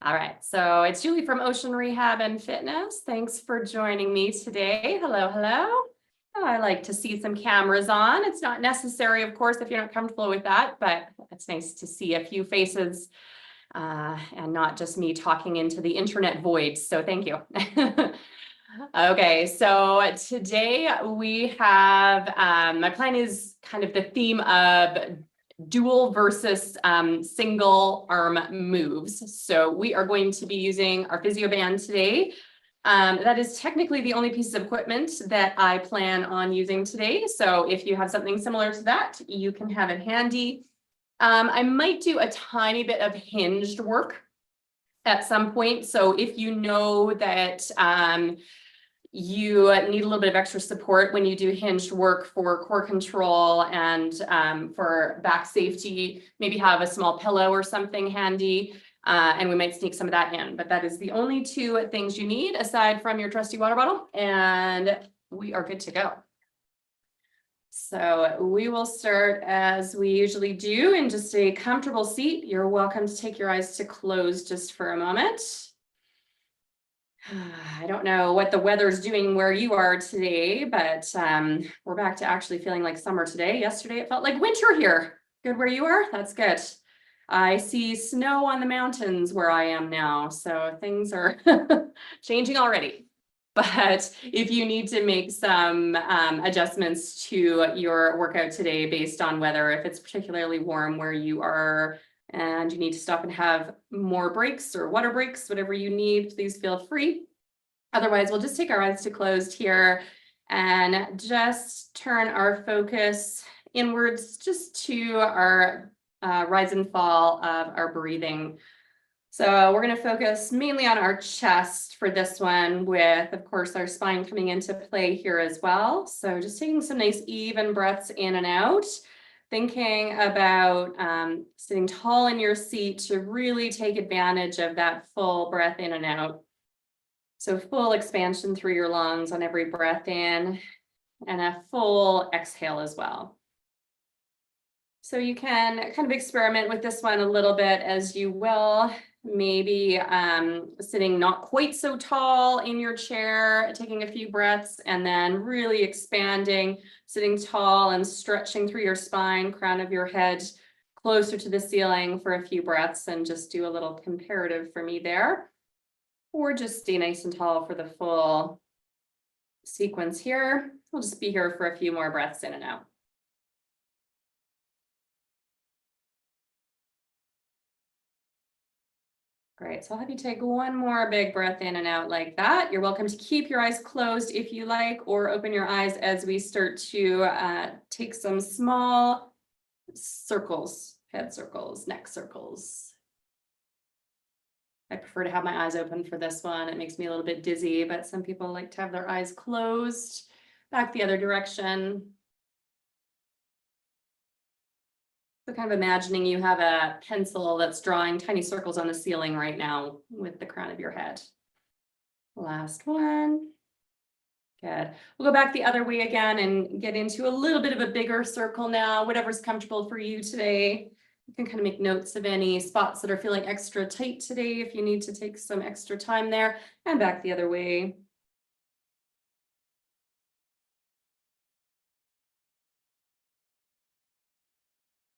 All right, so it's Julie from Ocean Rehab and Fitness. Thanks for joining me today. Hello, hello. Oh, I like to see some cameras on. It's not necessary, of course, if you're not comfortable with that, but it's nice to see a few faces and not just me talking into the internet void. So thank you. Okay, so today we have, my plan is kind of the theme of dual versus single arm moves. So we are going to be using our physio band today. That is technically the only piece of equipment that I plan on using today. So if you have something similar to that, you can have it handy. I might do a tiny bit of hinged work at some point. So if you know that you need a little bit of extra support when you do hinged work for core control and for back safety, maybe have a small pillow or something handy. And we might sneak some of that in, but that is the only two things you need aside from your trusty water bottle, and we are good to go. So we will start as we usually do in just a comfortable seat. You're welcome to take your eyes to close just for a moment. I don't know what the weather's doing where you are today, but we're back to actually feeling like summer today. Yesterday, it felt like winter here. Good where you are? That's good. I see snow on the mountains where I am now, so things are changing already. But if you need to make some adjustments to your workout today based on weather, if it's particularly warm where you are, and you need to stop and have more breaks or water breaks, whatever you need, please feel free. Otherwise, we'll just take our eyes to closed here and just turn our focus inwards just to our rise and fall of our breathing. So we're going to focus mainly on our chest for this one, with, of course, our spine coming into play here as well. So just taking some nice even breaths in and out. Thinking about sitting tall in your seat to really take advantage of that full breath in and out. So full expansion through your lungs on every breath in, and a full exhale as well. So you can kind of experiment with this one a little bit as you will. Maybe sitting not quite so tall in your chair, taking a few breaths, and then really expanding, sitting tall and stretching through your spine, crown of your head closer to the ceiling for a few breaths, and just do a little comparative for me there. Or just stay nice and tall for the full sequence here. We'll just be here for a few more breaths in and out. Great, so I'll have you take one more big breath in and out like that. You're welcome to keep your eyes closed if you like, or open your eyes as we start to take some small circles, head circles, neck circles. I prefer to have my eyes open for this one. It makes me a little bit dizzy, but some people like to have their eyes closed. Back the other direction. So kind of imagining you have a pencil that's drawing tiny circles on the ceiling right now with the crown of your head. Last one. Good. We'll go back the other way again and get into a little bit of a bigger circle now, whatever's comfortable for you today. You can kind of make notes of any spots that are feeling extra tight today if you need to take some extra time there, and back the other way.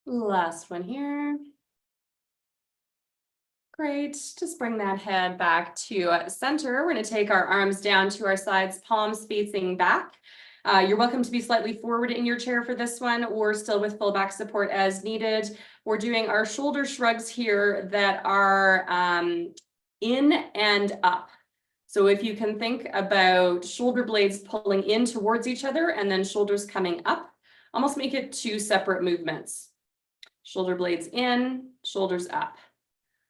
Last one here. Great, just bring that head back to center. We're going to take our arms down to our sides, palms facing back. You're welcome to be slightly forward in your chair for this one, or still with full back support as needed. We're doing our shoulder shrugs here that are in and up. So if you can think about shoulder blades pulling in towards each other and then shoulders coming up, almost make it two separate movements. Shoulder blades in, shoulders up.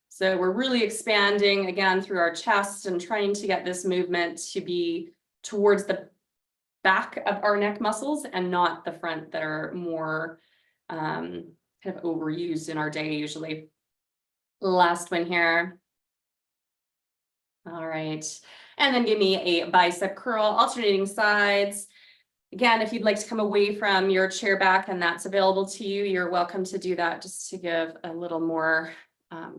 So we're really expanding again through our chest and trying to get this movement to be towards the back of our neck muscles and not the front, that are more kind of overused in our day usually. Last one here. All right. And then give me a bicep curl, alternating sides. Again, if you'd like to come away from your chair back and that's available to you, you're welcome to do that, just to give a little more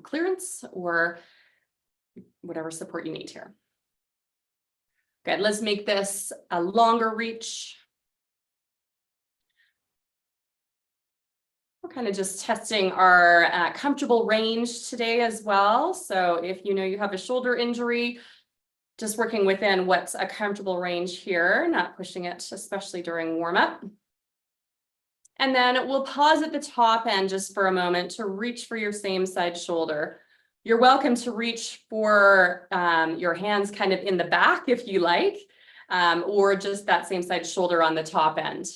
clearance, or whatever support you need here. Good, let's make this a longer reach. We're kind of just testing our comfortable range today as well. So if you know you have a shoulder injury, just working within what's a comfortable range here, not pushing it, especially during warm up. And then we'll pause at the top end just for a moment to reach for your same side shoulder. You're welcome to reach for your hands kind of in the back if you like, or just that same side shoulder on the top end.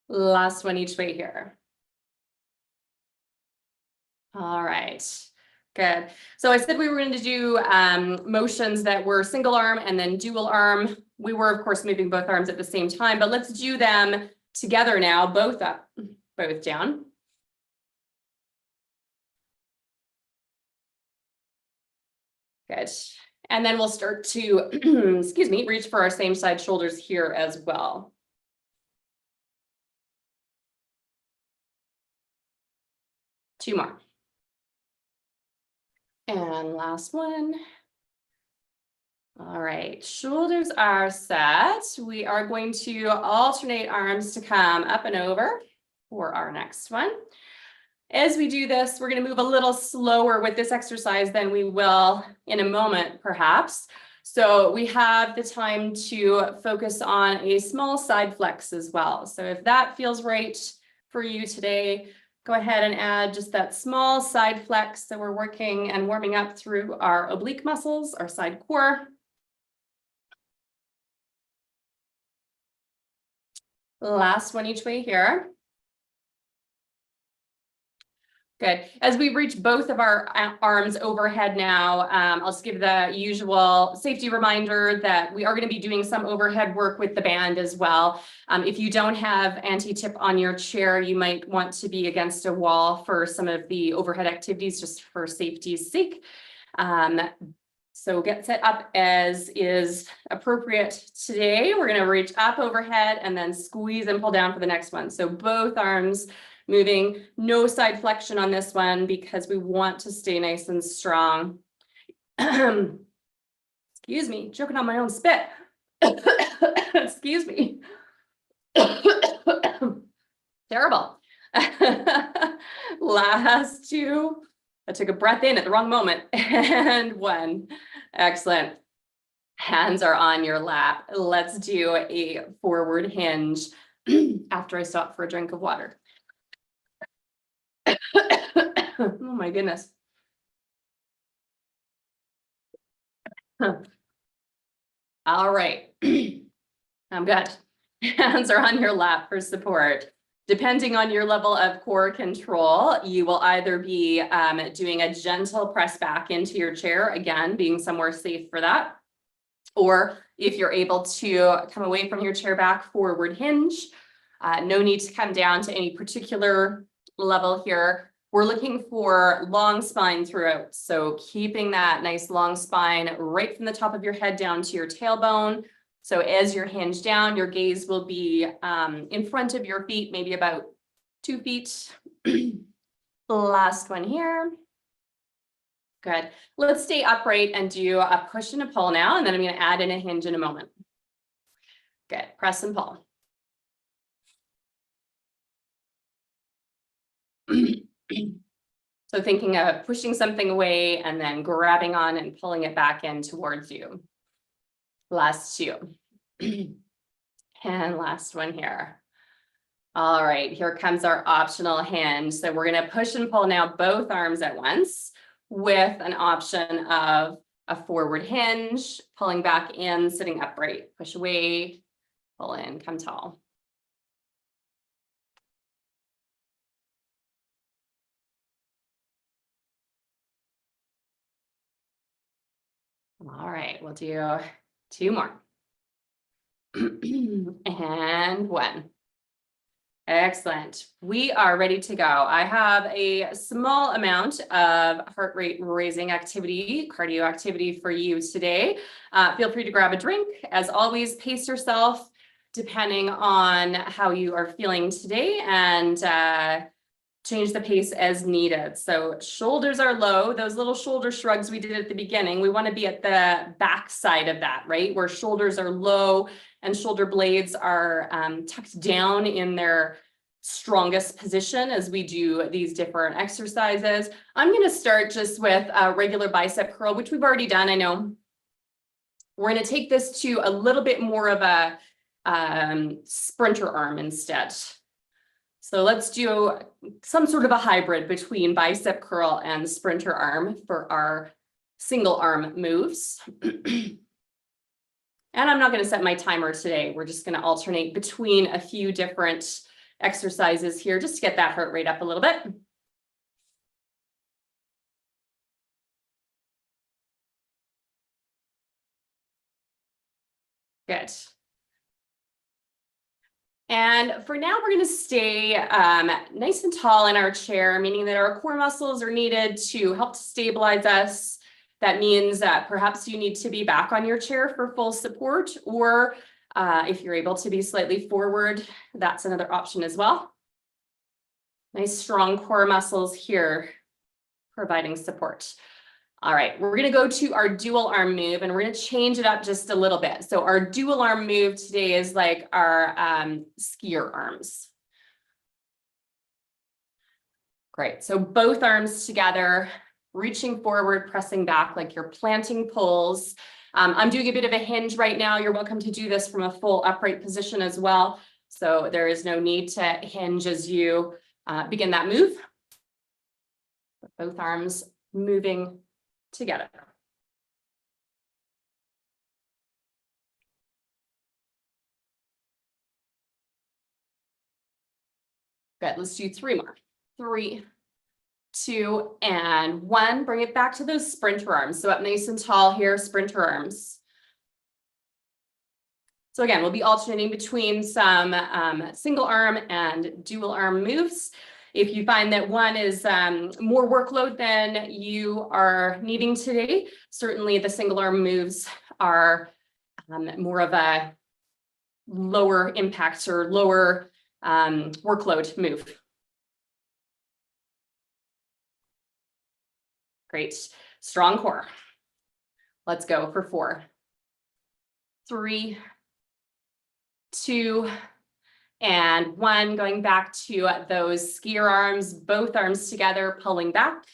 Last one each way here. All right, good. So I said we were going to do motions that were single arm and then dual arm. We were, of course, moving both arms at the same time, but let's do them together now, both up, both down. Good. And then we'll start to, excuse me, reach for our same side shoulders here as well. Two more. And last one. All right, shoulders are set. We are going to alternate arms to come up and over for our next one. As we do this, we're going to move a little slower with this exercise than we will in a moment, perhaps. So we have the time to focus on a small side flex as well. So if that feels right for you today, go ahead and add just that small side flex. So we're working and warming up through our oblique muscles, our side core. Last one each way here. Good. As we reach both of our arms overhead now, I'll just give the usual safety reminder that we are going to be doing some overhead work with the band as well. If you don't have anti-tip on your chair, you might want to be against a wall for some of the overhead activities just for safety's sake. So get set up as is appropriate today. We're going to reach up overhead and then squeeze and pull down for the next one. So both arms moving, no side flexion on this one because we want to stay nice and strong. Excuse me, choking on my own spit. Excuse me. Terrible. Last two. I took a breath in at the wrong moment. And one. Excellent. Hands are on your lap. Let's do a forward hinge after I stop for a drink of water. Oh my goodness. All right. I'm good. Hands are on your lap for support. Depending on your level of core control, you will either be doing a gentle press back into your chair, again, being somewhere safe for that. Or if you're able to come away from your chair back, forward hinge. No need to come down to any particular level here. We're looking for long spine throughout. So keeping that nice long spine right from the top of your head down to your tailbone. So as you're hinged down, your gaze will be in front of your feet, maybe about 2 feet. Last one here. Good. Let's stay upright and do a push and a pull now. And then I'm going to add in a hinge in a moment. Good. Press and pull. So thinking of pushing something away and then grabbing on and pulling it back in towards you. Last two. And last one here. All right, here comes our optional hinge. So we're going to push and pull now both arms at once with an option of a forward hinge, pulling back in, sitting upright, push away, pull in, come tall. All right, we'll do 2 more. And 1. Excellent. We are ready to go. I have a small amount of heart rate raising activity, cardio activity for you today. Feel free to grab a drink. As always, pace yourself depending on how you are feeling today. And change the pace as needed. So shoulders are low, those little shoulder shrugs we did at the beginning, we want to be at the back side of that, right? Where shoulders are low and shoulder blades are tucked down in their strongest position as we do these different exercises. I'm going to start just with a regular bicep curl, which we've already done, I know. We're going to take this to a little bit more of a sprinter arm instead. So let's do some sort of a hybrid between bicep curl and sprinter arm for our single arm moves. And I'm not going to set my timer today. We're just going to alternate between a few different exercises here just to get that heart rate up a little bit. Good. And for now, we're going to stay nice and tall in our chair, meaning that our core muscles are needed to help to stabilize us. That means that perhaps you need to be back on your chair for full support, or if you're able to be slightly forward, that's another option as well. Nice strong core muscles here, providing support. All right, we're going to go to our dual arm move and we're going to change it up just a little bit. So our dual arm move today is like our skier arms. Great, so both arms together, reaching forward, pressing back like you're planting poles. I'm doing a bit of a hinge right now. You're welcome to do this from a full upright position as well. So there is no need to hinge as you begin that move. Both arms moving together. Good, let's do 3 more. 3, 2, and 1. Bring it back to those sprinter arms. So up nice and tall here, sprinter arms. So again, we'll be alternating between some single arm and dual arm moves. If you find that one is more workload than you are needing today, certainly the single arm moves are more of a lower impact or lower workload move. Great, strong core. Let's go for 4, 3, 2, and 1, going back to those skier arms, both arms together, pulling back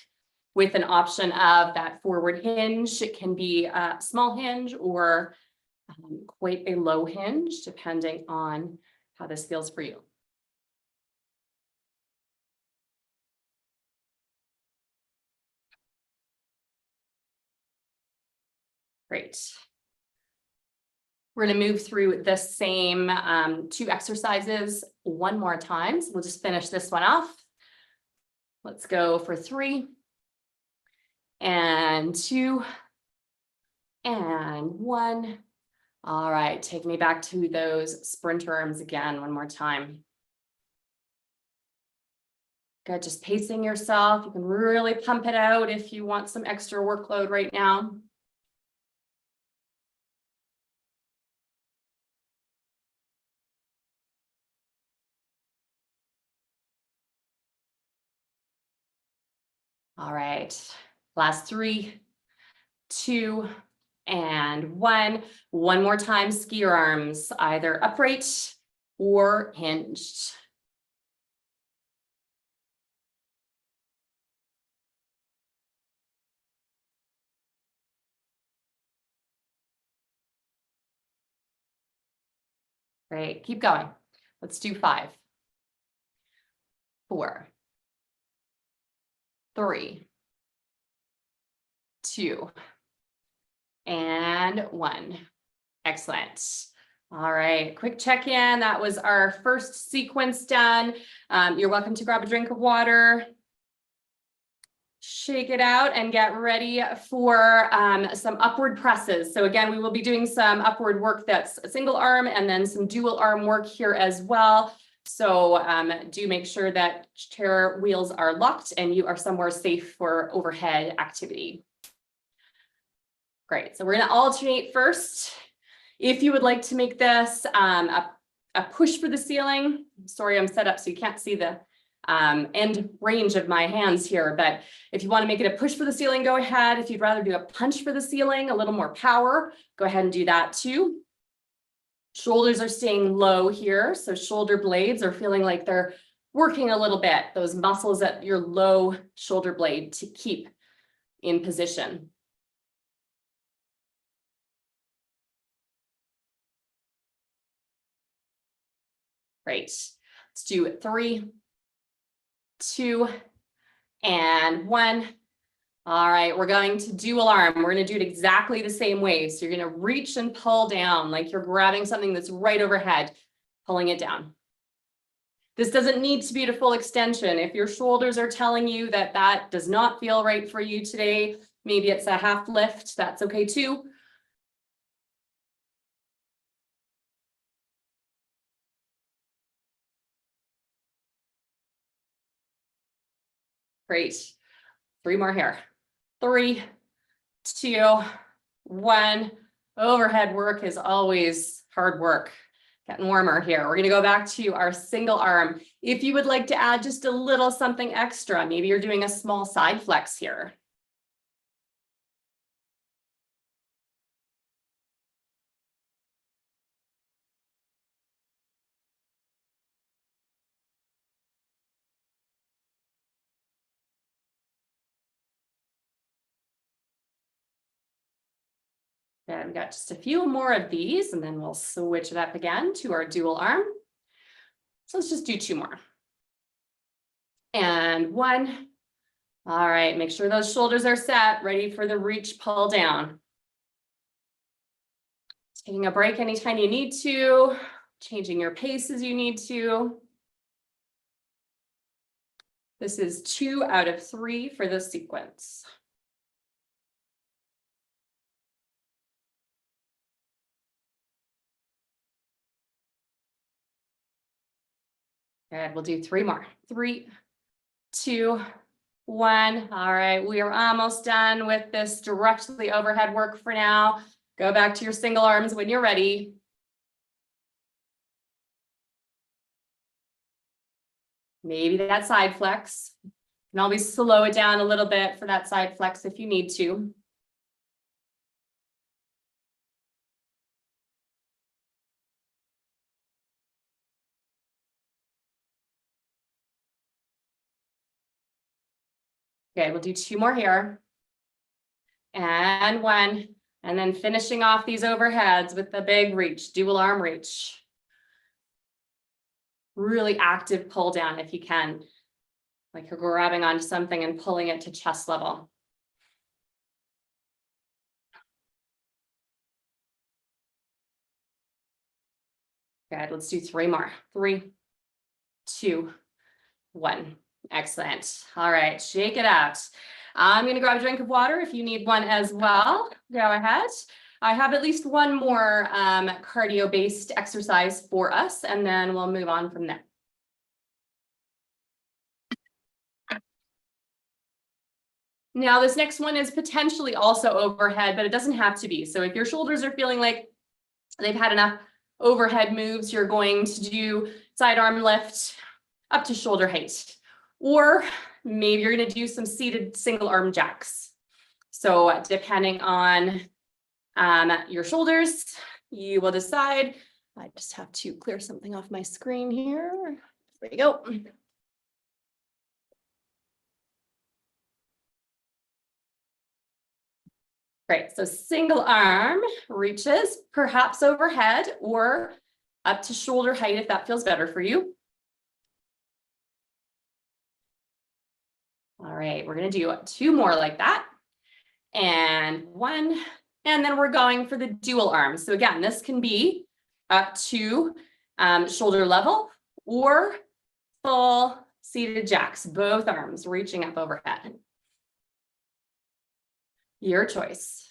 with an option of that forward hinge. It can be a small hinge or quite a low hinge, depending on how this feels for you. Great. We're going to move through the same 2 exercises one more time. So we'll just finish this one off. Let's go for 3, and 2, and 1. All right, take me back to those sprinter arms again one more time. Good, just pacing yourself. You can really pump it out if you want some extra workload right now. All right, last 3, 2, and 1. One more time, skier arms, either upright or hinged. Great, keep going. Let's do 5, 4, 3, 2, and 1. Excellent. All right, quick check-in. That was our first sequence done. You're welcome to grab a drink of water, shake it out, and get ready for some upward presses. So again, we will be doing some upward work that's a single arm and then some dual arm work here as well. So do make sure that chair wheels are locked and you are somewhere safe for overhead activity. Great, so we're gonna alternate first. If you would like to make this a push for the ceiling, sorry, I'm set up so you can't see the end range of my hands here. But if you want to make it a push for the ceiling, go ahead. If you'd rather do a punch for the ceiling, a little more power, go ahead and do that too. Shoulders are staying low here. So shoulder blades are feeling like they're working a little bit, those muscles at your low shoulder blade to keep in position. Great. Let's do 3, 2, and 1. All right, we're going to dual arm. We're going to do it exactly the same way. So you're going to reach and pull down like you're grabbing something that's right overhead, pulling it down. This doesn't need to be at a full extension. If your shoulders are telling you that that does not feel right for you today, maybe it's a half lift, that's okay too. Great. 3 more here. 3, 2, 1. Overhead work is always hard work. Getting warmer here. We're going to go back to our single arm. If you would like to add just a little something extra, maybe you're doing a small side flex here. And we got just a few more of these, and then we'll switch it up again to our dual arm. So let's just do 2 more. And 1. All right, make sure those shoulders are set, ready for the reach, pull down. Taking a break anytime you need to, changing your pace as you need to. This is 2 out of 3 for this sequence. Good, we'll do 3 more. 3, 2, 1. All right, we are almost done with this directly overhead work for now. Go back to your single arms when you're ready. Maybe that side flex. You can always slow it down a little bit for that side flex if you need to. Okay, we'll do 2 more here. And 1. And then finishing off these overheads with the big reach, dual arm reach. Really active pull down if you can, like you're grabbing onto something and pulling it to chest level. Good, let's do 3 more. 3, 2, 1. Excellent. All right, shake it out. I'm going to grab a drink of water if you need one as well. Go ahead. I have at least one more cardio-based exercise for us, and then we'll move on from there. Now, this next one is potentially also overhead, but it doesn't have to be. So if your shoulders are feeling like they've had enough overhead moves, you're going to do side arm lift up to shoulder height. Or maybe you're going to do some seated single arm jacks. So depending on your shoulders, you will decide. I just have to clear something off my screen here. There you go. Great, so single arm reaches perhaps overhead or up to shoulder height if that feels better for you. All right, we're gonna do 2 more like that. And 1, and then we're going for the dual arm. So again, this can be up to shoulder level or full seated jacks, both arms reaching up overhead. Your choice.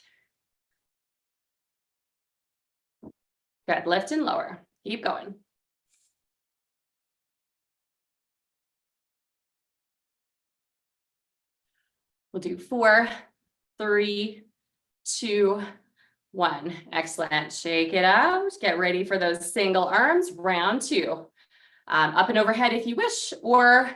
Good, lift and lower, keep going. We'll do 4, 3, 2, 1. Excellent. Shake it out. Get ready for those single arms. Round 2. Up and overhead if you wish, or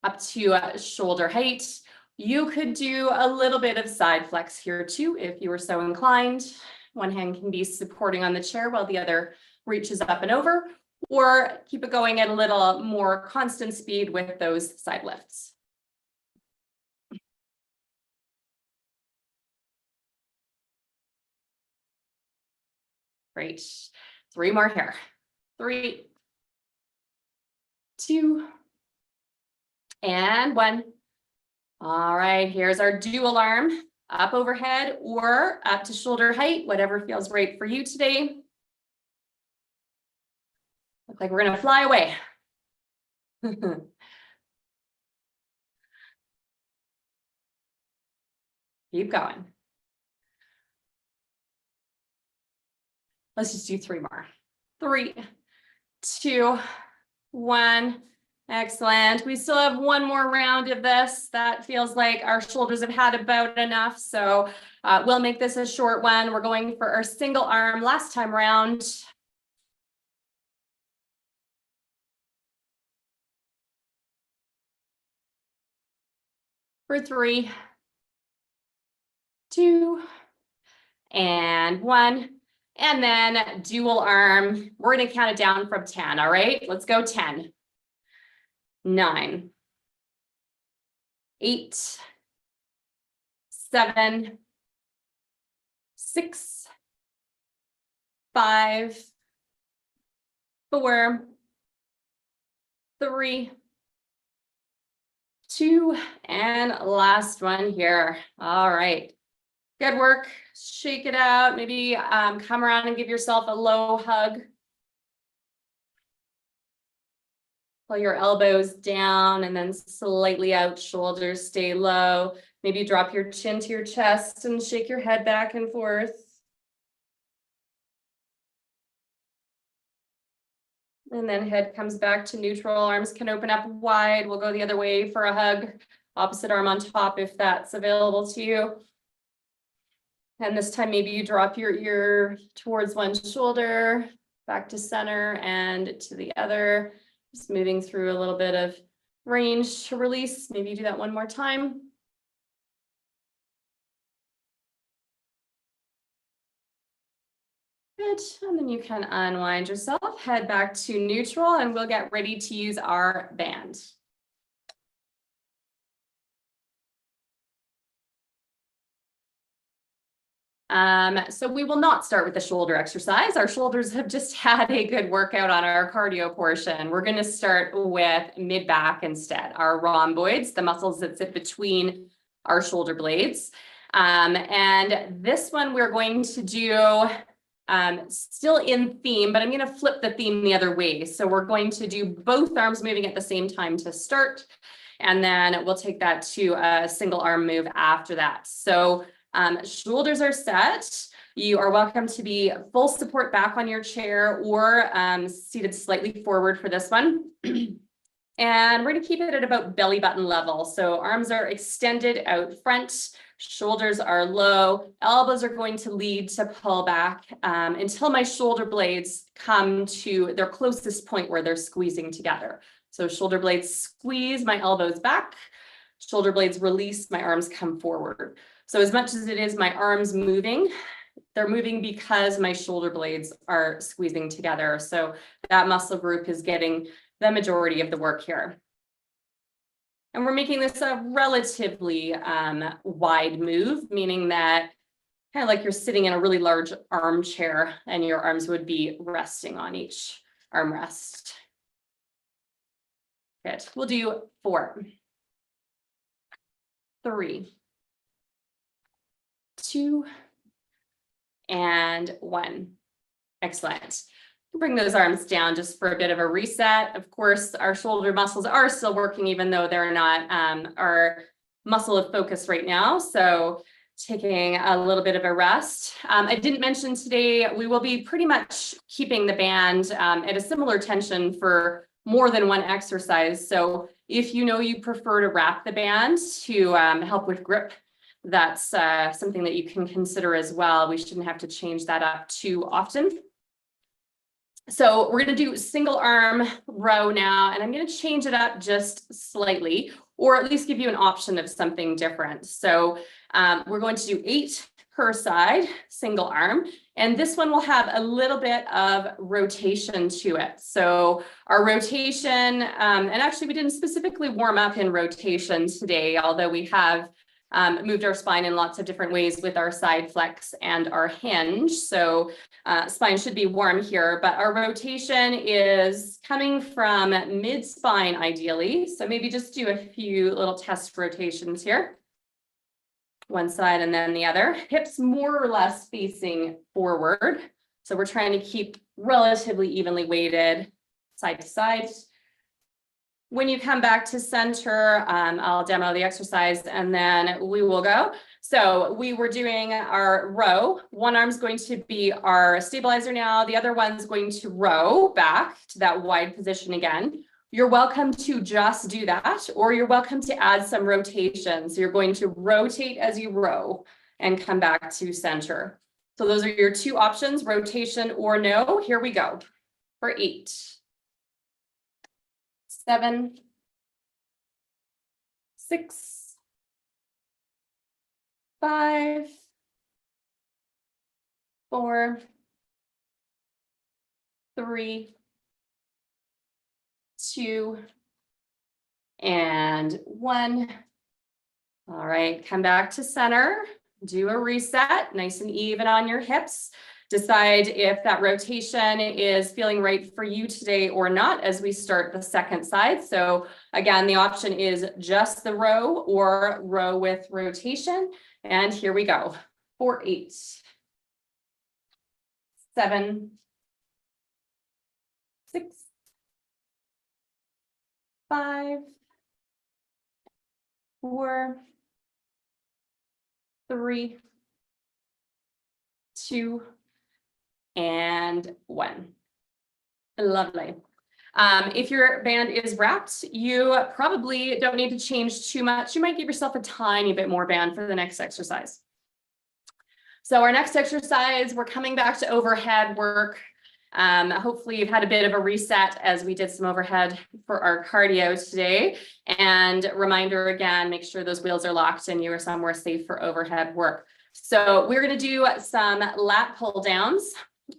up to shoulder height. You could do a little bit of side flex here too, if you were so inclined. One hand can be supporting on the chair while the other reaches up and over, or keep it going at a little more constant speed with those side lifts. Great. 3 more here. 3, 2, and 1. All right, here's our dual arm, up overhead or up to shoulder height, whatever feels right for you today. Look like we're gonna fly away. Keep going. Let's just do 3 more. 3, 2, 1. Excellent. We still have 1 more round of this. That feels like our shoulders have had about enough. So we'll make this a short one. We're going for our single arm last time round. For 3, 2, and 1. And then dual arm. We're going to count it down from 10. All right, let's go. 10, 9, 8, 7, 6, 5, 4, 3, 2, and last one here. All right. Good work. Shake it out. Maybe come around and give yourself a low hug. Pull your elbows down and then slightly out, shoulders stay low. Maybe drop your chin to your chest and shake your head back and forth. And then head comes back to neutral. Arms can open up wide. We'll go the other way for a hug. Opposite arm on top if that's available to you. And this time, maybe you drop your ear towards one shoulder, back to center and to the other. Just moving through a little bit of range to release. Maybe do that 1 more time. Good. And then you can unwind yourself, head back to neutral, and we'll get ready to use our band. So we will not start with the shoulder exercise. Our shoulders have just had a good workout on our cardio portion. We're going to start with mid-back instead, our rhomboids, the muscles that sit between our shoulder blades. And this one we're going to do still in theme, but I'm going to flip the theme the other way. So we're going to do both arms moving at the same time to start, and then we'll take that to a single arm move after that. So shoulders are set. You are welcome to be full support back on your chair or seated slightly forward for this one. And we're going to keep it at about belly button level. So arms are extended out front, shoulders are low, elbows are going to lead to pull back until my shoulder blades come to their closest point where they're squeezing together. So shoulder blades squeeze, my elbows back, shoulder blades release, my arms come forward. So as much as it is my arms moving, they're moving because my shoulder blades are squeezing together. So that muscle group is getting the majority of the work here. And we're making this a relatively wide move, meaning that kind of like you're sitting in a really large armchair and your arms would be resting on each armrest. Good. We'll do 4, 3, 2, and 1. Excellent. Bring those arms down just for a bit of a reset. Of course, our shoulder muscles are still working, even though they're not our muscle of focus right now. So taking a little bit of a rest. I didn't mention today, we will be pretty much keeping the band at a similar tension for more than one exercise. So if you know you prefer to wrap the band to help with grip, that's something that you can consider as well. We shouldn't have to change that up too often. So we're going to do single arm row now, and I'm going to change it up just slightly, or at least give you an option of something different. So we're going to do 8 per side, single arm, and this one will have a little bit of rotation to it. So our rotation, and actually we didn't specifically warm up in rotation today, although we have moved our spine in lots of different ways with our side flex and our hinge. So spine should be warm here, but our rotation is coming from mid spine ideally. So maybe just do a few little test rotations here. One side and then the other. Hips more or less facing forward. So we're trying to keep relatively evenly weighted side to side. When you come back to center, I'll demo the exercise and then we will go. So we were doing our row. One arm's going to be our stabilizer now. The other one's going to row back to that wide position again. You're welcome to just do that, or you're welcome to add some rotation. So you're going to rotate as you row and come back to center. So those are your 2 options, rotation or no. Here we go for 8, 7, 6, 5, 4, 3, 2, and 1. All right, come back to center, do a reset, nice and even on your hips. Decide if that rotation is feeling right for you today or not as we start the second side. So again, the option is just the row or row with rotation. And here we go for 8, 7, 6, 5, 4, 3, 2, and 1. Lovely. If your band is wrapped, you probably don't need to change too much. You might give yourself a tiny bit more band for the next exercise. So our next exercise, we're coming back to overhead work. Hopefully you've had a bit of a reset as we did some overhead for our cardio today. And reminder again, make sure those wheels are locked and you are somewhere safe for overhead work. So we're going to do some lat pull downs.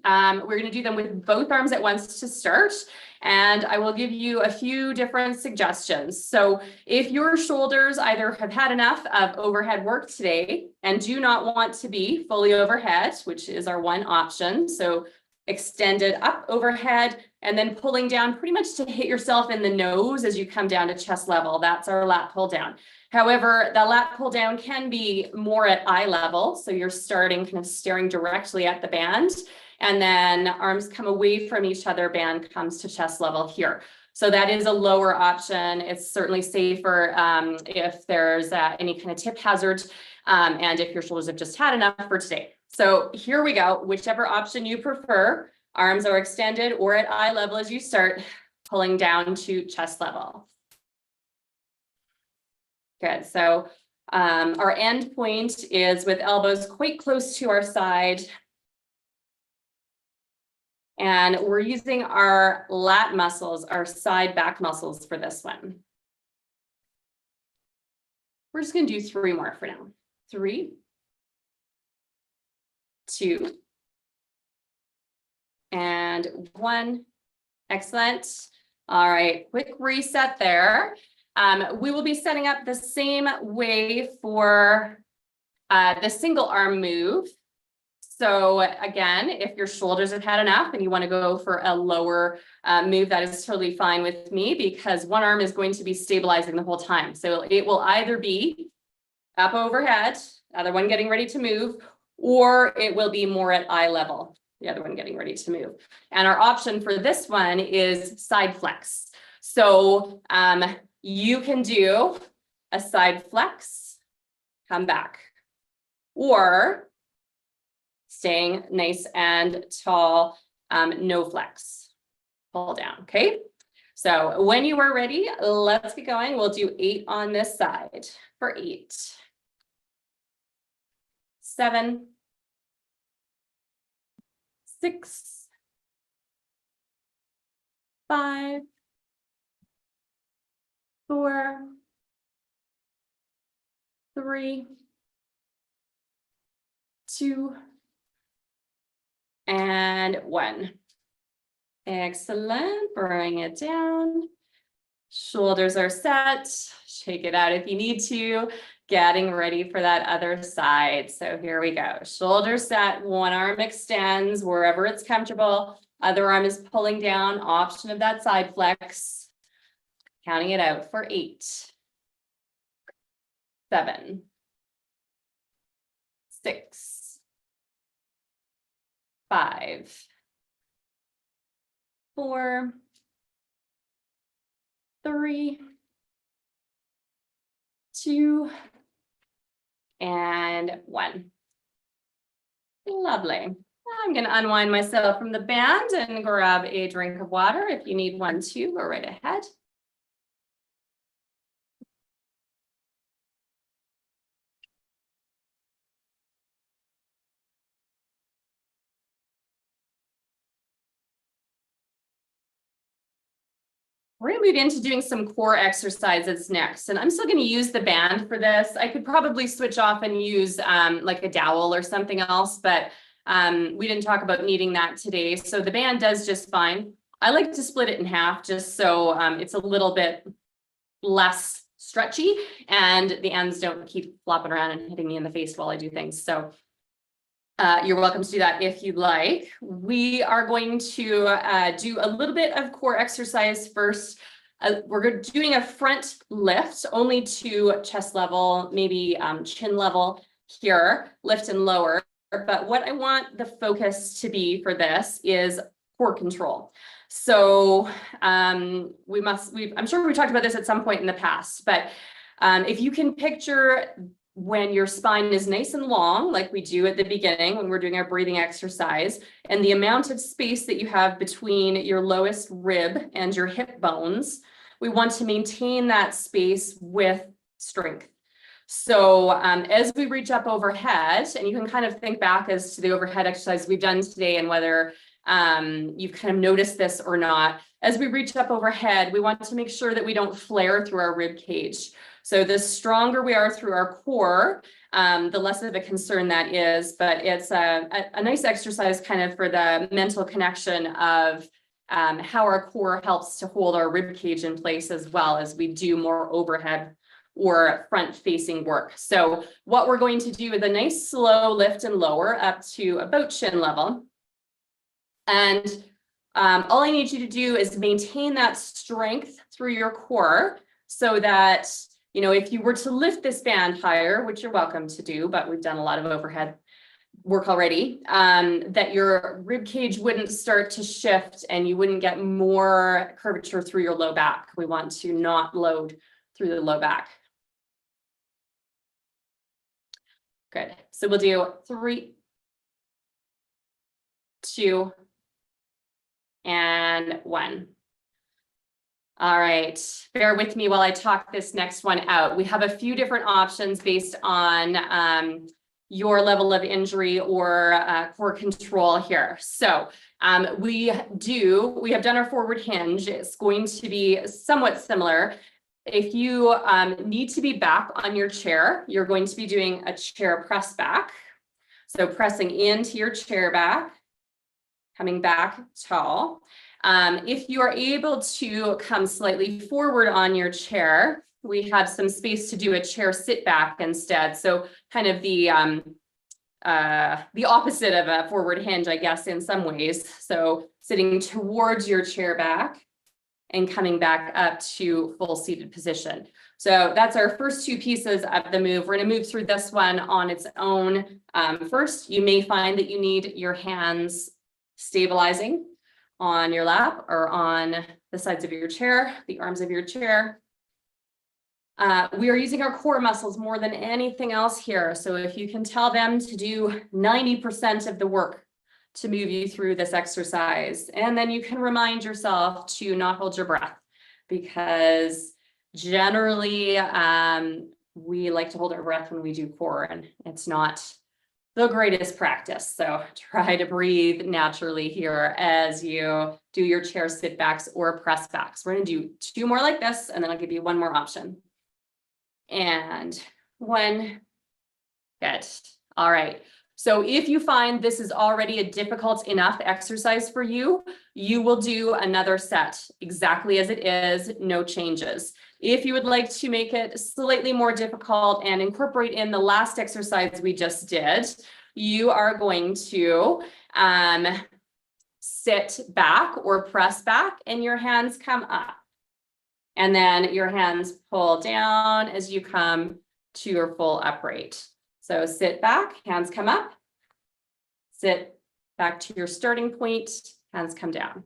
We're going to do them with both arms at once to start. And I will give you a few different suggestions. So if your shoulders either have had enough of overhead work today and do not want to be fully overhead, which is our one option. So extended up overhead and then pulling down pretty much to hit yourself in the nose as you come down to chest level. That's our lat pull down. However, the lat pull down can be more at eye level. So you're starting kind of staring directly at the band, and then arms come away from each other, band comes to chest level here. So that is a lower option. It's certainly safer if there's any kind of tip hazard and if your shoulders have just had enough for today. So here we go, whichever option you prefer. Arms are extended or at eye level as you start, pulling down to chest level. Good, so our end point is with elbows quite close to our side. And we're using our lat muscles, our side back muscles for this one. We're just going to do 3 more for now. 3, 2, and 1. Excellent. All right, quick reset there. We will be setting up the same way for the single arm move. So again, if your shoulders have had enough and you want to go for a lower move, that is totally fine with me because one arm is going to be stabilizing the whole time. So it will either be up overhead, other one getting ready to move, or it will be more at eye level, the other one getting ready to move. And our option for this one is side flex. So you can do a side flex, come back, or staying nice and tall, no flex, pull down, okay? So when you are ready, let's get going. We'll do 8 on this side for 8, 7, 6, 5, 4, 3, 2, and 1. Excellent. Bring it down. Shoulders are set. Shake it out if you need to. Getting ready for that other side. So here we go. Shoulders set. One arm extends wherever it's comfortable. Other arm is pulling down. Option of that side flex. Counting it out for 8, 7, 6, 5, 4, 3, 2, and 1. Lovely. I'm going to unwind myself from the band and grab a drink of water. If you need one too, go right ahead. We're going to move into doing some core exercises next, and I'm still going to use the band for this. I could probably switch off and use like a dowel or something else, but we didn't talk about needing that today. So the band does just fine. I like to split it in half just so it's a little bit less stretchy and the ends don't keep flopping around and hitting me in the face while I do things. So you're welcome to do that if you'd like. We are going to do a little bit of core exercise first. We're doing a front lift only to chest level, maybe chin level here, lift and lower. But what I want the focus to be for this is core control. So I'm sure we talked about this at some point in the past, but if you can picture when your spine is nice and long, like we do at the beginning when we're doing our breathing exercise, and the amount of space that you have between your lowest rib and your hip bones, we want to maintain that space with strength. So as we reach up overhead, and you can kind of think back as to the overhead exercise we've done today and whether you've kind of noticed this or not, as we reach up overhead, we want to make sure that we don't flare through our rib cage. So the stronger we are through our core, the less of a concern that is, but it's a nice exercise kind of for the mental connection of how our core helps to hold our rib cage in place as well as we do more overhead or front facing work. So what we're going to do is a nice slow lift and lower up to about chin level. And all I need you to do is maintain that strength through your core so that, you know, if you were to lift this band higher, which you're welcome to do, but we've done a lot of overhead work already, that your rib cage wouldn't start to shift and you wouldn't get more curvature through your low back. We want to not load through the low back. Good. So we'll do 3, 2, and 1. All right, bear with me while I talk this next one out. We have a few different options based on your level of injury or core control here. So we have done our forward hinge. It's going to be somewhat similar. If you need to be back on your chair, you're going to be doing a chair press back. So pressing into your chair back, coming back tall. If you are able to come slightly forward on your chair, we have some space to do a chair sit back instead. So kind of the opposite of a forward hinge, I guess, in some ways. So sitting towards your chair back and coming back up to full seated position. So that's our first 2 pieces of the move. We're going to move through this one on its own. First, you may find that you need your hands stabilizing on your lap or on the sides of your chair, the arms of your chair. We are using our core muscles more than anything else here. So if you can tell them to do 90% of the work to move you through this exercise, and then you can remind yourself to not hold your breath, because generally we like to hold our breath when we do core, and it's not the greatest practice. So try to breathe naturally here as you do your chair sit backs or press backs. We're going to do 2 more like this, and then I'll give you 1 more option. And 1. Good. All right. So if you find this is already a difficult enough exercise for you, you will do another set exactly as it is, no changes. If you would like to make it slightly more difficult and incorporate in the last exercise we just did, you are going to sit back or press back and your hands come up. And then your hands pull down as you come to your full upright. So sit back, hands come up, sit back to your starting point, hands come down.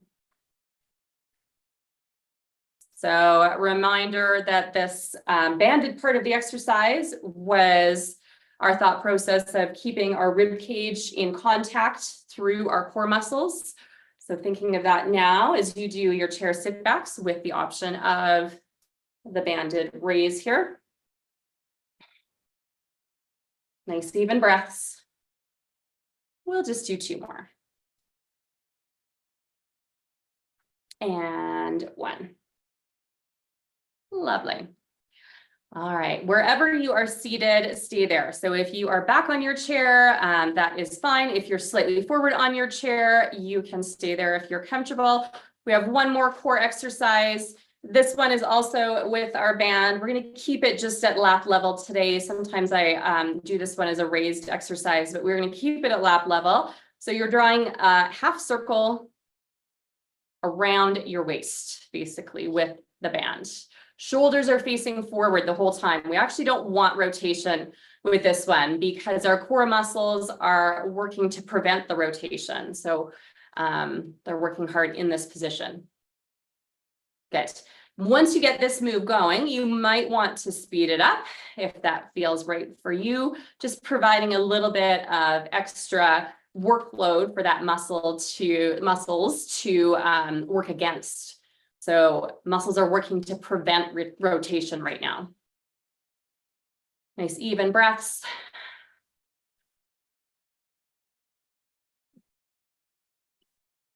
So a reminder that this banded part of the exercise was our thought process of keeping our rib cage in contact through our core muscles. So thinking of that now as you do your chair sit backs with the option of the banded raise here. Nice even breaths. We'll just do 2 more. And 1. Lovely. All right, wherever you are seated, stay there. So if you are back on your chair, that is fine. If you're slightly forward on your chair, you can stay there if you're comfortable. We have 1 more core exercise. This one is also with our band. We're going to keep it just at lap level today. Sometimes I do this one as a raised exercise, but we're going to keep it at lap level. So you're drawing a half circle around your waist, basically, with the band. Shoulders are facing forward the whole time. We actually don't want rotation with this one because our core muscles are working to prevent the rotation. So they're working hard in this position. Good. Once you get this move going, you might want to speed it up if that feels right for you, just providing a little bit of extra workload for that muscles to work against. So muscles are working to prevent rotation right now. Nice even breaths.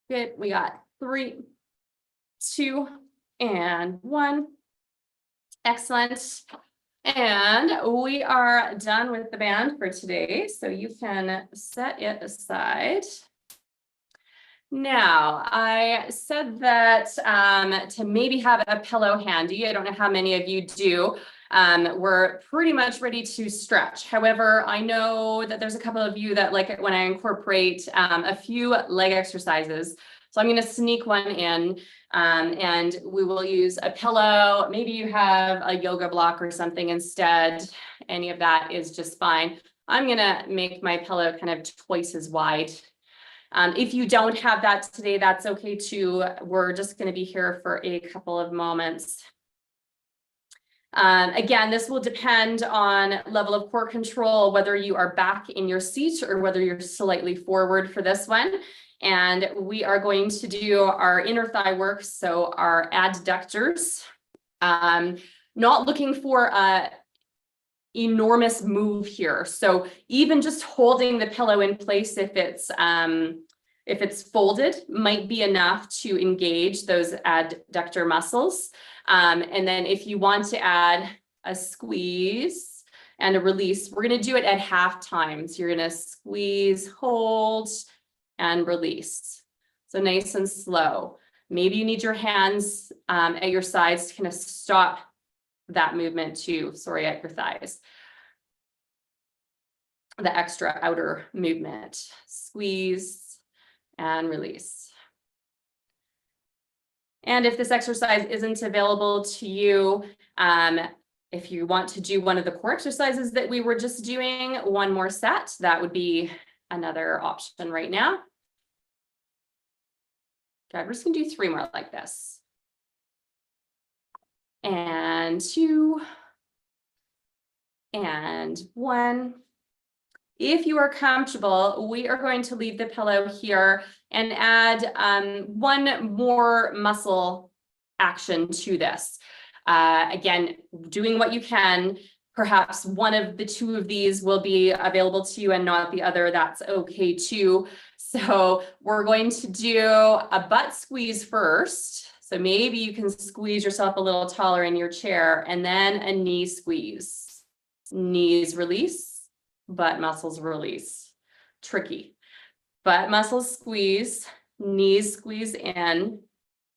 Good. We got 3, 2, and 1. Excellent. And we are done with the band for today. So you can set it aside. Now, I said that to maybe have a pillow handy. I don't know how many of you do. We're pretty much ready to stretch. However, I know that there's a couple of you that like it when I incorporate a few leg exercises. So I'm going to sneak one in and we will use a pillow. Maybe you have a yoga block or something instead. Any of that is just fine. I'm going to make my pillow kind of twice as wide. If you don't have that today, that's okay too. We're just going to be here for a couple of moments. Again, this will depend on level of core control, whether you are back in your seat or whether you're slightly forward for this one. And we are going to do our inner thigh work, so our adductors. Not looking for a enormous move here. So even just holding the pillow in place, if it's folded, might be enough to engage those adductor muscles. And then if you want to add a squeeze and a release, we're going to do it at half time. So you're going to squeeze, hold, and release. So nice and slow. Maybe you need your hands at your sides to kind of stop that movement too. Sorry, at your thighs. The extra outer movement. Squeeze and release. And if this exercise isn't available to you, if you want to do one of the core exercises that we were just doing, 1 more set, that would be another option right now. Okay, we're just gonna do 3 more like this. And 2, and 1. If you are comfortable, we are going to leave the pillow here and add 1 more muscle action to this. Again, doing what you can. perhaps one of the two of these will be available to you and not the other. That's okay too. So we're going to do a butt squeeze first. So maybe you can squeeze yourself a little taller in your chair, and then a knee squeeze. Knees release, butt muscles release. Tricky. Butt muscles squeeze, knees squeeze in,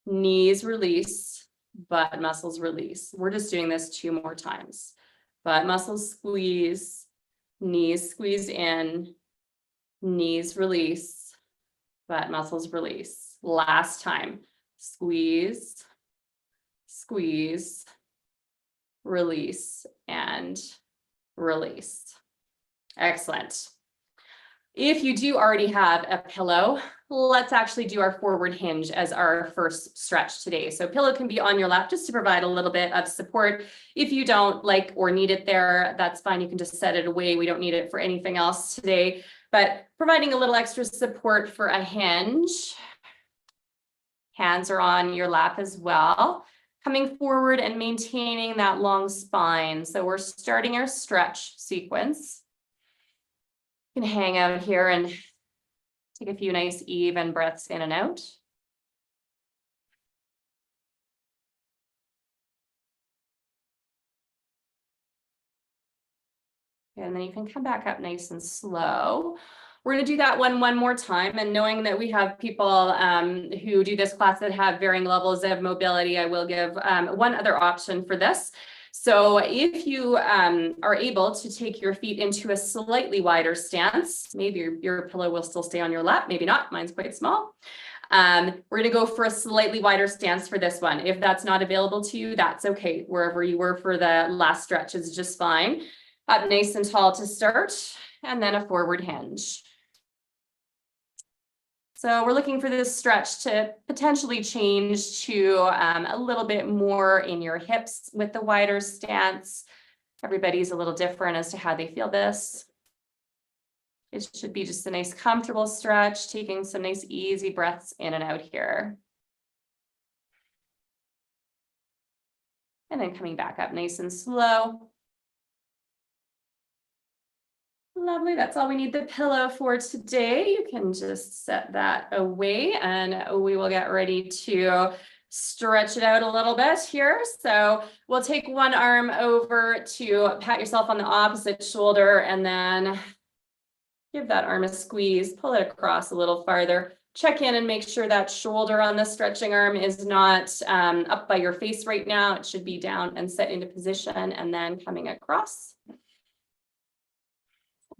knees release, butt muscles release. We're just doing this 2 more times. Butt muscles squeeze, knees squeeze in, knees release, butt muscles release. Last time. Squeeze, squeeze, release, and release. Excellent. If you do already have a pillow, let's actually do our forward hinge as our first stretch today. So pillow can be on your lap just to provide a little bit of support. If you don't like or need it there, that's fine. You can just set it away. We don't need it for anything else today, but providing a little extra support for a hinge. Hands are on your lap as well. Coming forward and maintaining that long spine. So we're starting our stretch sequence. You can hang out here and take a few nice even breaths in and out. And then you can come back up nice and slow. We're going to do that one more time. And knowing that we have people who do this class that have varying levels of mobility, I will give one other option for this. So if you are able to take your feet into a slightly wider stance, maybe your pillow will still stay on your lap, maybe not, mine's quite small. We're going to go for a slightly wider stance for this one. If that's not available to you, that's okay. Wherever you were for the last stretch is just fine. Up nice and tall to start, and then a forward hinge. So we're looking for this stretch to potentially change to a little bit more in your hips with the wider stance. Everybody's a little different as to how they feel this. It should be just a nice comfortable stretch, taking some nice easy breaths in and out here. And then coming back up nice and slow. Lovely, that's all we need the pillow for today. You can just set that away and we will get ready to stretch it out a little bit here. So we'll take one arm over to pat yourself on the opposite shoulder and then give that arm a squeeze, pull it across a little farther. Check in and make sure that shoulder on the stretching arm is not up by your face right now. It should be down and set into position and then coming across.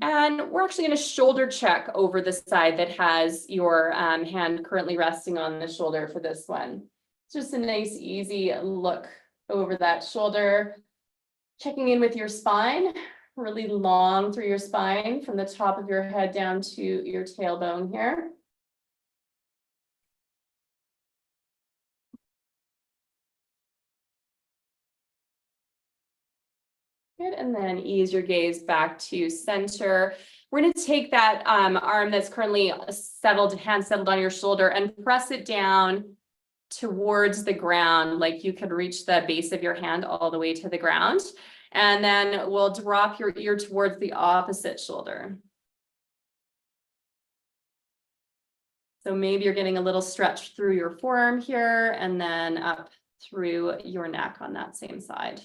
And we're actually going to shoulder check over the side that has your hand currently resting on the shoulder for this one. It's just a nice, easy look over that shoulder. Checking in with your spine, really long through your spine from the top of your head down to your tailbone here. Good, and then ease your gaze back to center. We're going to take that arm that's currently settled, hand settled on your shoulder, and press it down towards the ground, like you could reach the base of your hand all the way to the ground. And then we'll drop your ear towards the opposite shoulder. So maybe you're getting a little stretch through your forearm here, and then up through your neck on that same side.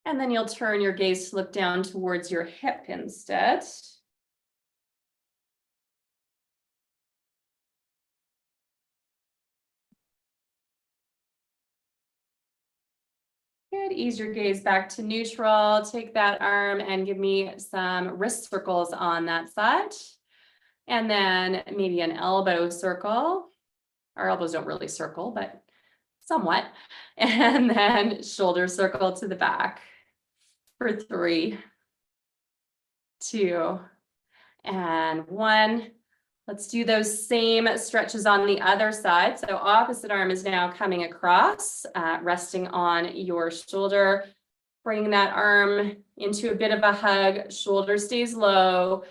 And then you'll turn your gaze to look down towards your hip instead. Good, ease your gaze back to neutral. Take that arm and give me some wrist circles on that side. And then maybe an elbow circle. Our elbows don't really circle, but somewhat. And then shoulder circle to the back. For 3, 2, and 1. Let's do those same stretches on the other side. So opposite arm is now coming across, resting on your shoulder. Bring that arm into a bit of a hug. Shoulder stays low.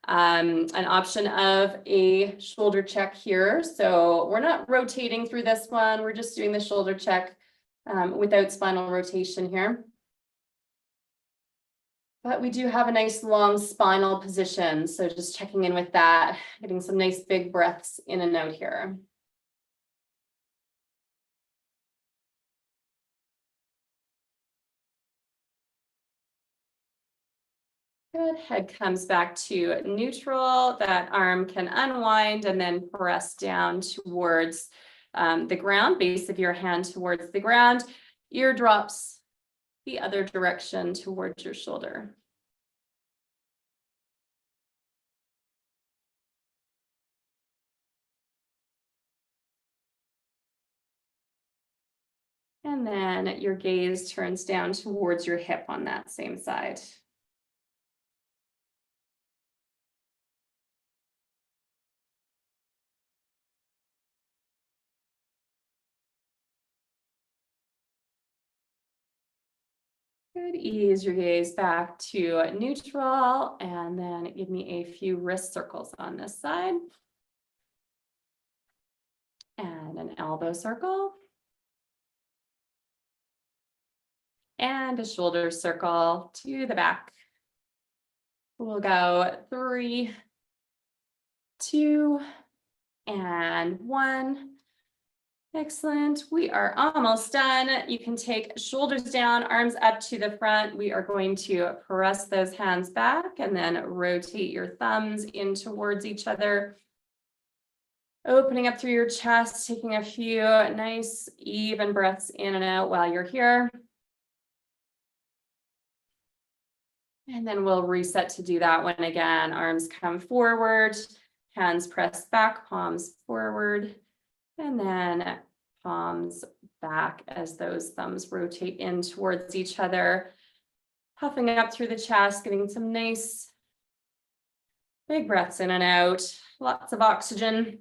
An option of a shoulder check here. So we're not rotating through this one. We're just doing the shoulder check. without spinal rotation here. But we do have a nice long spinal position. So just checking in with that, getting some nice big breaths in and out here. Good. Head comes back to neutral. That arm can unwind and then press down towards the ground, base of your hand towards the ground. Ear drops the other direction towards your shoulder. And then your gaze turns down towards your hip on that same side. Good. Ease your gaze back to neutral, and then give me a few wrist circles on this side. And an elbow circle. And a shoulder circle to the back. We'll go 3, 2, and 1. Excellent. We are almost done. You can take shoulders down, arms up to the front. We are going to press those hands back and then rotate your thumbs in towards each other. Opening up through your chest, taking a few nice even breaths in and out while you're here. And then we'll reset to do that one again. Arms come forward, hands press back, palms forward, and then palms back as those thumbs rotate in towards each other. Puffing up through the chest, getting some nice big breaths in and out, lots of oxygen.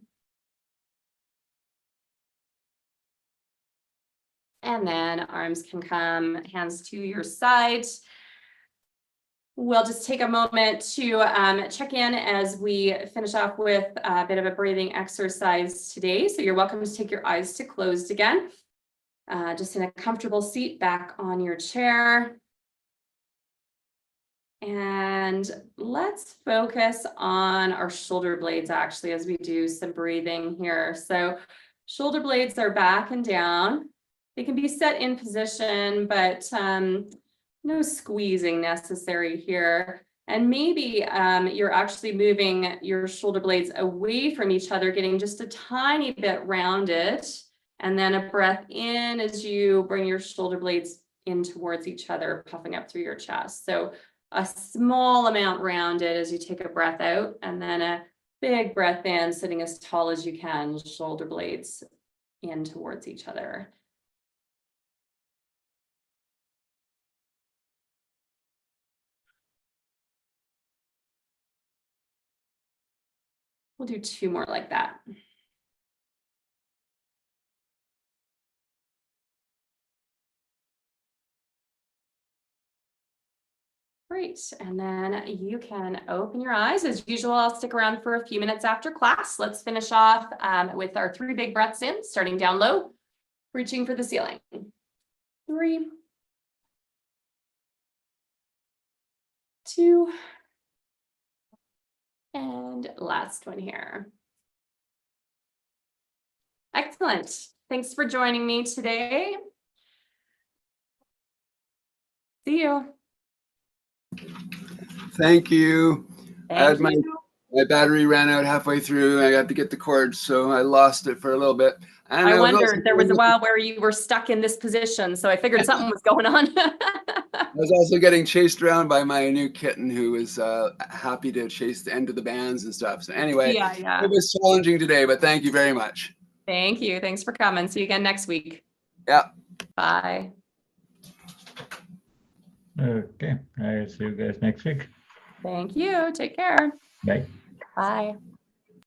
And then arms can come, hands to your side. We'll just take a moment to check in as we finish off with a bit of a breathing exercise today. So you're welcome to take your eyes to closed again. Just in a comfortable seat back on your chair. And let's focus on our shoulder blades actually as we do some breathing here. So shoulder blades are back and down. They can be set in position, but no squeezing necessary here. And maybe you're actually moving your shoulder blades away from each other, getting just a tiny bit rounded. And then a breath in as you bring your shoulder blades in towards each other, puffing up through your chest. So a small amount rounded as you take a breath out, and then a big breath in, sitting as tall as you can, shoulder blades in towards each other. We'll do 2 more like that. Great, and then you can open your eyes. As usual, I'll stick around for a few minutes after class. Let's finish off with our 3 big breaths in, starting down low, reaching for the ceiling. 3, 2, and last one here. Excellent. Thanks for joining me today. See you. Thank you. Thank my battery ran out halfway through. I had to get the cord, so I lost it for a little bit. And I wondered, there was a while where you were stuck in this position, so I figured something was going on. I was also getting chased around by my new kitten, who was happy to chase the end of the bands and stuff. So anyway, Yeah. It was challenging today, but thank you very much. Thank you. Thanks for coming. See you again next week. Yeah. Bye. Okay. I'll see you guys next week. Thank you. Take care. Bye. Bye.